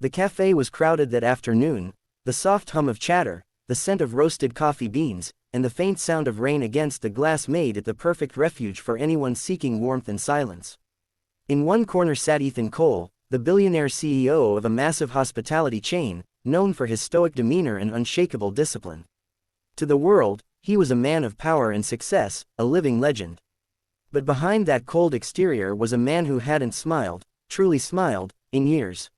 The cafe was crowded that afternoon, the soft hum of chatter, the scent of roasted coffee beans, and the faint sound of rain against the glass made it the perfect refuge for anyone seeking warmth and silence. In one corner sat Ethan Cole, the billionaire CEO of a massive hospitality chain, known for his stoic demeanor and unshakable discipline. To the world, he was a man of power and success, a living legend. But behind that cold exterior was a man who hadn't smiled, truly smiled, in years.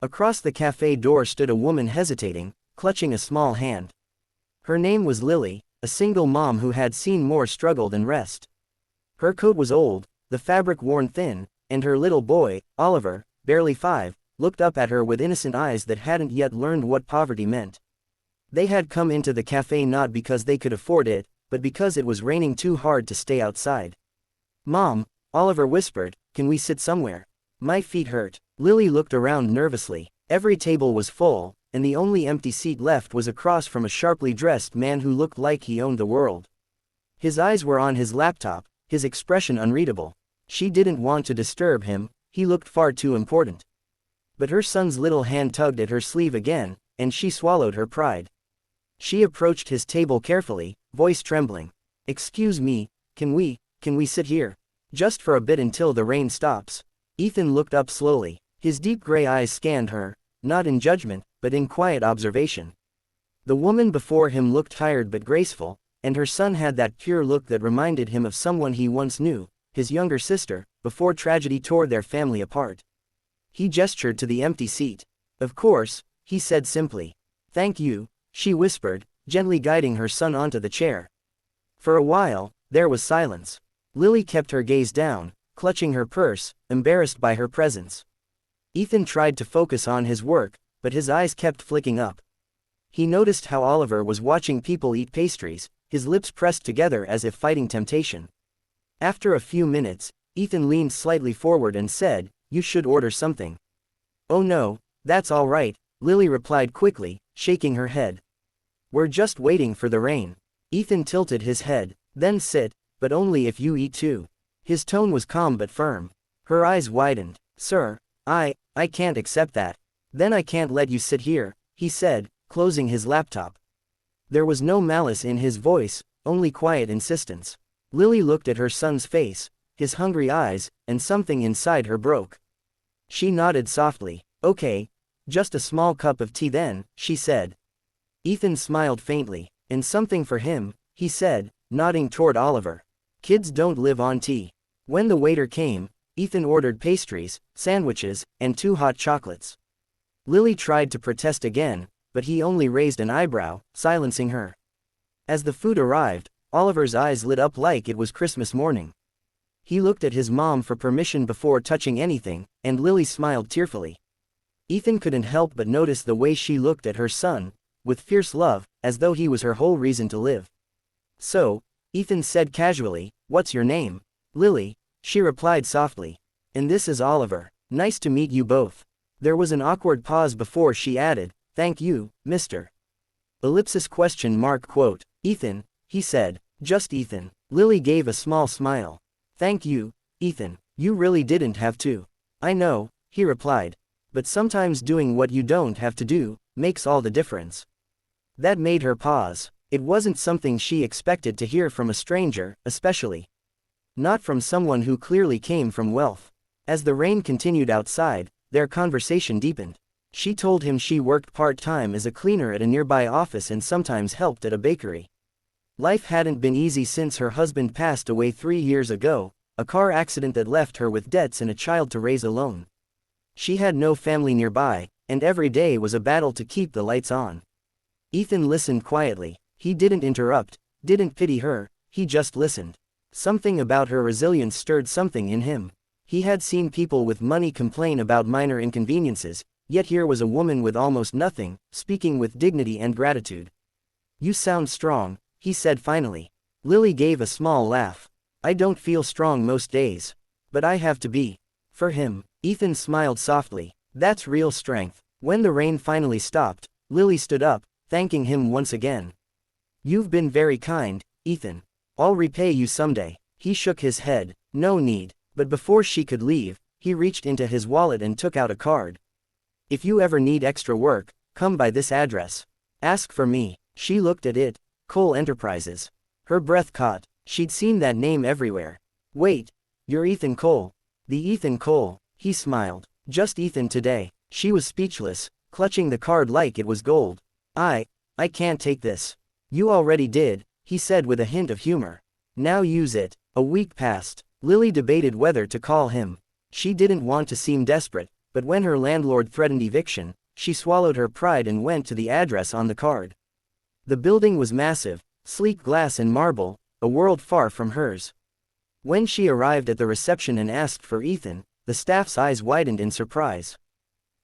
Across the cafe door stood a woman hesitating, clutching a small hand. Her name was Lily, a single mom who had seen more struggle than rest. Her coat was old, the fabric worn thin, and her little boy, Oliver, barely 5, looked up at her with innocent eyes that hadn't yet learned what poverty meant. They had come into the cafe not because they could afford it, but because it was raining too hard to stay outside. "Mom," Oliver whispered, "can we sit somewhere? My feet hurt." Lily looked around nervously. Every table was full, and the only empty seat left was across from a sharply dressed man who looked like he owned the world. His eyes were on his laptop, his expression unreadable. She didn't want to disturb him, he looked far too important. But her son's little hand tugged at her sleeve again, and she swallowed her pride. She approached his table carefully, voice trembling. "Excuse me, can we sit here? Just for a bit until the rain stops." Ethan looked up slowly. His deep gray eyes scanned her, not in judgment, but in quiet observation. The woman before him looked tired but graceful, and her son had that pure look that reminded him of someone he once knew, his younger sister, before tragedy tore their family apart. He gestured to the empty seat. "Of course," he said simply. "Thank you," she whispered, gently guiding her son onto the chair. For a while, there was silence. Lily kept her gaze down, clutching her purse, embarrassed by her presence. Ethan tried to focus on his work, but his eyes kept flicking up. He noticed how Oliver was watching people eat pastries, his lips pressed together as if fighting temptation. After a few minutes, Ethan leaned slightly forward and said, "You should order something." "Oh no, that's all right," Lily replied quickly, shaking her head. "We're just waiting for the rain." Ethan tilted his head. "Then sit, but only if you eat too." His tone was calm but firm. Her eyes widened. "Sir, I can't accept that." "Then I can't let you sit here," he said, closing his laptop. There was no malice in his voice, only quiet insistence. Lily looked at her son's face, his hungry eyes, and something inside her broke. She nodded softly. "Okay, just a small cup of tea then," she said. Ethan smiled faintly. "And something for him," he said, nodding toward Oliver. "Kids don't live on tea." When the waiter came, Ethan ordered pastries, sandwiches, and 2 hot chocolates. Lily tried to protest again, but he only raised an eyebrow, silencing her. As the food arrived, Oliver's eyes lit up like it was Christmas morning. He looked at his mom for permission before touching anything, and Lily smiled tearfully. Ethan couldn't help but notice the way she looked at her son, with fierce love, as though he was her whole reason to live. "So," Ethan said casually, "what's your name?" "Lily," she replied softly. "And this is Oliver. Nice to meet you both." There was an awkward pause before she added, "Thank you, Mr. Quote. "Ethan," he said. "Just Ethan." Lily gave a small smile. "Thank you, Ethan. You really didn't have to." "I know," he replied. "But sometimes doing what you don't have to do makes all the difference." That made her pause. It wasn't something she expected to hear from a stranger, especially not from someone who clearly came from wealth. As the rain continued outside, their conversation deepened. She told him she worked part-time as a cleaner at a nearby office and sometimes helped at a bakery. Life hadn't been easy since her husband passed away 3 years ago, a car accident that left her with debts and a child to raise alone. She had no family nearby, and every day was a battle to keep the lights on. Ethan listened quietly. He didn't interrupt, didn't pity her, he just listened. Something about her resilience stirred something in him. He had seen people with money complain about minor inconveniences, yet here was a woman with almost nothing, speaking with dignity and gratitude. "You sound strong," he said finally. Lily gave a small laugh. "I don't feel strong most days. But I have to be." For him, Ethan smiled softly. "That's real strength." When the rain finally stopped, Lily stood up, thanking him once again. "You've been very kind, Ethan. I'll repay you someday." He shook his head. "No need." But before she could leave, he reached into his wallet and took out a card. If you ever need extra work, come by this address. Ask for me. She looked at it. Cole Enterprises. Her breath caught. She'd seen that name everywhere. Wait. You're Ethan Cole. The Ethan Cole. He smiled. Just Ethan today. She was speechless, clutching the card like it was gold. I can't take this. You already did, he said with a hint of humor. Now use it. A week passed. Lily debated whether to call him. She didn't want to seem desperate, but when her landlord threatened eviction, she swallowed her pride and went to the address on the card. The building was massive, sleek glass and marble, a world far from hers. When she arrived at the reception and asked for Ethan, the staff's eyes widened in surprise.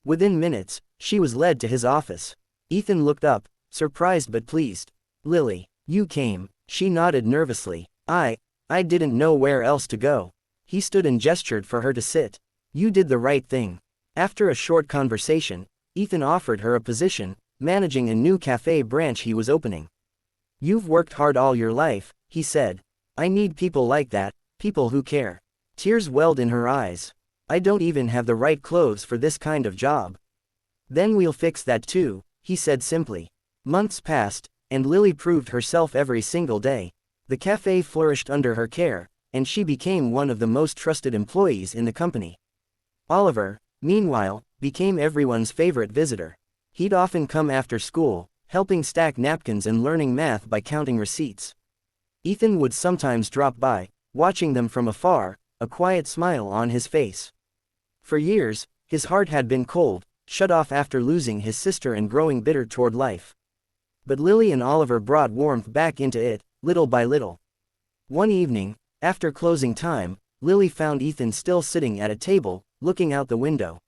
Within minutes, she was led to his office. Ethan looked up, surprised but pleased. Lily, you came. She nodded nervously. I didn't know where else to go. He stood and gestured for her to sit. You did the right thing. After a short conversation, Ethan offered her a position, managing a new café branch he was opening. You've worked hard all your life, he said. I need people like that, people who care. Tears welled in her eyes. I don't even have the right clothes for this kind of job. Then we'll fix that too, he said simply. Months passed, and Lily proved herself every single day. The café flourished under her care, and she became one of the most trusted employees in the company. Oliver, meanwhile, became everyone's favorite visitor. He'd often come after school, helping stack napkins and learning math by counting receipts. Ethan would sometimes drop by, watching them from afar, a quiet smile on his face. For years, his heart had been cold, shut off after losing his sister and growing bitter toward life. But Lily and Oliver brought warmth back into it, little by little. One evening, after closing time, Lily found Ethan still sitting at a table, looking out the window.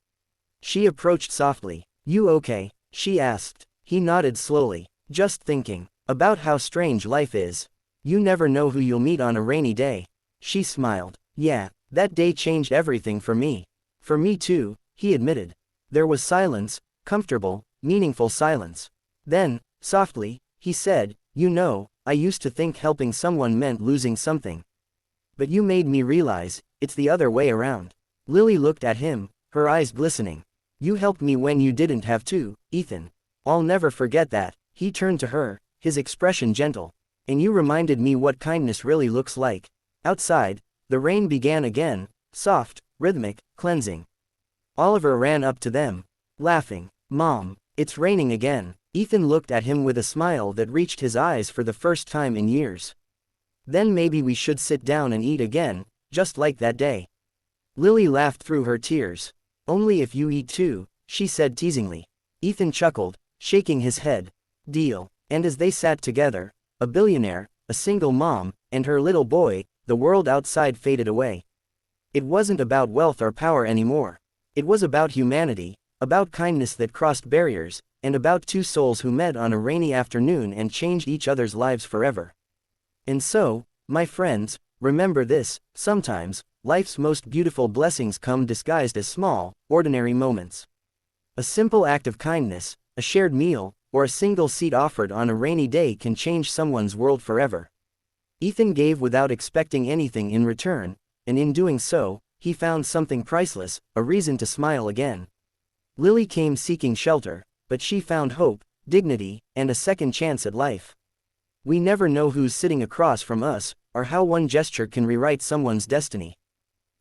She approached softly. You okay? She asked. He nodded slowly. Just thinking about how strange life is. You never know who you'll meet on a rainy day. She smiled. Yeah, that day changed everything for me. For me too, he admitted. There was silence, comfortable, meaningful silence. Then, softly, he said, you know, I used to think helping someone meant losing something. But you made me realize, it's the other way around. Lily looked at him, her eyes glistening. You helped me when you didn't have to, Ethan. I'll never forget that. He turned to her, his expression gentle. And you reminded me what kindness really looks like. Outside, the rain began again, soft, rhythmic, cleansing. Oliver ran up to them, laughing. Mom, it's raining again. Ethan looked at him with a smile that reached his eyes for the first time in years. Then maybe we should sit down and eat again, just like that day. Lily laughed through her tears. Only if you eat too, she said teasingly. Ethan chuckled, shaking his head. Deal. And as they sat together, a billionaire, a single mom, and her little boy, the world outside faded away. It wasn't about wealth or power anymore. It was about humanity, about kindness that crossed barriers, and about two souls who met on a rainy afternoon and changed each other's lives forever. And so, my friends, remember this: sometimes, life's most beautiful blessings come disguised as small, ordinary moments. A simple act of kindness, a shared meal, or a single seat offered on a rainy day can change someone's world forever. Ethan gave without expecting anything in return, and in doing so, he found something priceless, a reason to smile again. Lily came seeking shelter, but she found hope, dignity, and a second chance at life. We never know who's sitting across from us, or how one gesture can rewrite someone's destiny.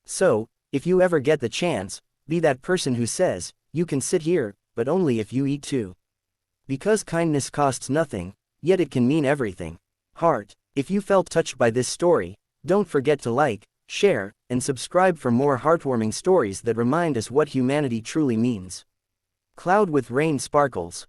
So, if you ever get the chance, be that person who says, you can sit here, but only if you eat too. Because kindness costs nothing, yet it can mean everything. Heart, if you felt touched by this story, don't forget to like, share, and subscribe for more heartwarming stories that remind us what humanity truly means. Cloud with rain sparkles.